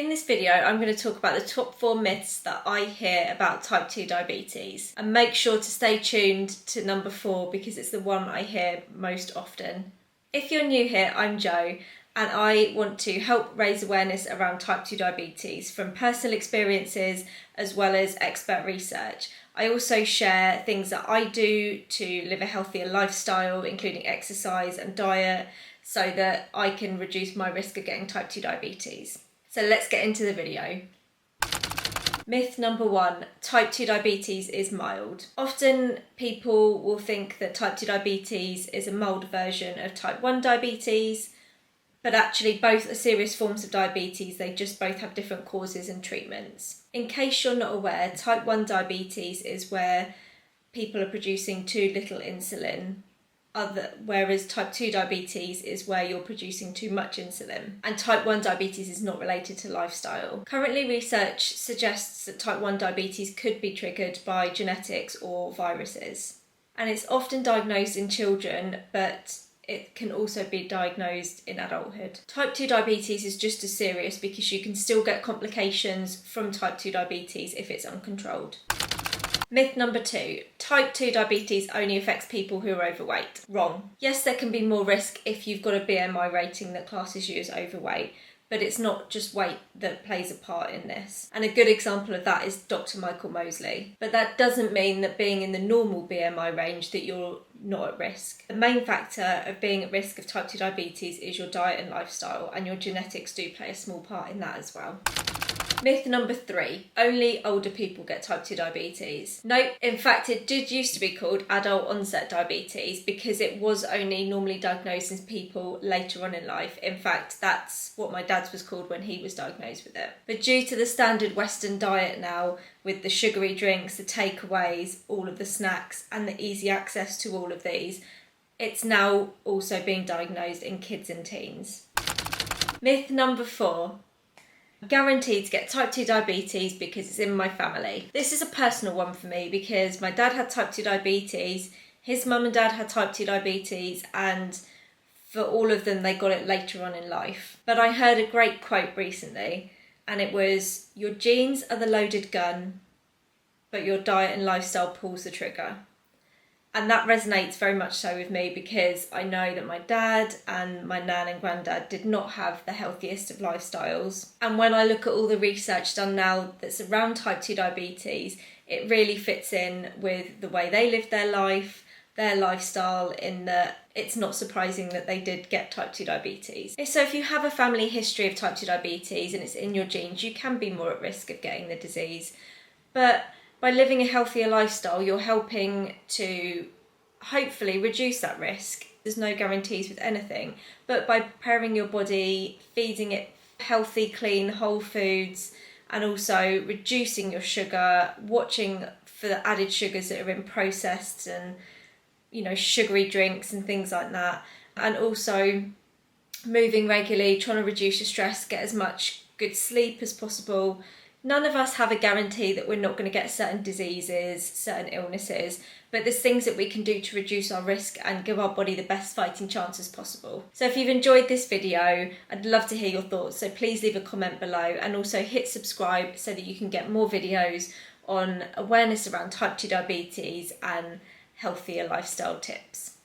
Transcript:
In this video, I'm going to talk about the top 4 myths that I hear about type 2 diabetes. And make sure to stay tuned to number 4 because it's the one I hear most often. If you're new here, I'm Jo, and I want to help raise awareness around type 2 diabetes from personal experiences as well as expert research. I also share things that I do to live a healthier lifestyle, including exercise and diet, so that I can reduce my risk of getting type 2 diabetes. So let's get into the video. Myth number 1, type 2 diabetes is mild. Often people will think that type 2 diabetes is a mild version of type 1 diabetes, but actually both are serious forms of diabetes, they just both have different causes and treatments. In case you're not aware, type 1 diabetes is where people are producing too little insulin, whereas type 2 diabetes is where you're producing too much insulin. And type 1 diabetes is not related to lifestyle. Currently, research suggests that type 1 diabetes could be triggered by genetics or viruses. And it's often diagnosed in children, but it can also be diagnosed in adulthood. Type 2 diabetes is just as serious because you can still get complications from type 2 diabetes if it's uncontrolled. Myth number 2, type 2 diabetes only affects people who are overweight. Wrong. Yes, there can be more risk if you've got a BMI rating that classes you as overweight, but it's not just weight that plays a part in this. And a good example of that is Dr. Michael Mosley. But that doesn't mean that being in the normal BMI range that you're not at risk. The main factor of being at risk of type 2 diabetes is your diet and lifestyle, and your genetics do play a small part in that as well. Myth number 3, only older people get type 2 diabetes. Nope, in fact it did used to be called adult onset diabetes because it was only normally diagnosed in people later on in life. In fact, that's what my dad's was called when he was diagnosed with it. But due to the standard Western diet now, with the sugary drinks, the takeaways, all of the snacks and the easy access to all of these, it's now also being diagnosed in kids and teens. Myth number 4, guaranteed to get type 2 diabetes because it's in my family. This is a personal one for me because my dad had type 2 diabetes, his mum and dad had type 2 diabetes, and for all of them they got it later on in life. But I heard a great quote recently, and it was, your genes are the loaded gun, but your diet and lifestyle pulls the trigger. And that resonates very much so with me because I know that my dad and my nan and granddad did not have the healthiest of lifestyles. And when I look at all the research done now that's around type 2 diabetes, it really fits in with the way they lived their life, their lifestyle, in that it's not surprising that they did get type 2 diabetes. So if you have a family history of type 2 diabetes and it's in your genes, you can be more at risk of getting the disease. But by living a healthier lifestyle, you're helping to hopefully reduce that risk. There's no guarantees with anything, but by preparing your body, feeding it healthy, clean, whole foods, and also reducing your sugar, watching for the added sugars that are in processed and, sugary drinks and things like that, and also moving regularly, trying to reduce your stress, get as much good sleep as possible. None of us have a guarantee that we're not going to get certain diseases, certain illnesses, but there's things that we can do to reduce our risk and give our body the best fighting chance as possible. So if you've enjoyed this video, I'd love to hear your thoughts, so please leave a comment below and also hit subscribe so that you can get more videos on awareness around type 2 diabetes and healthier lifestyle tips.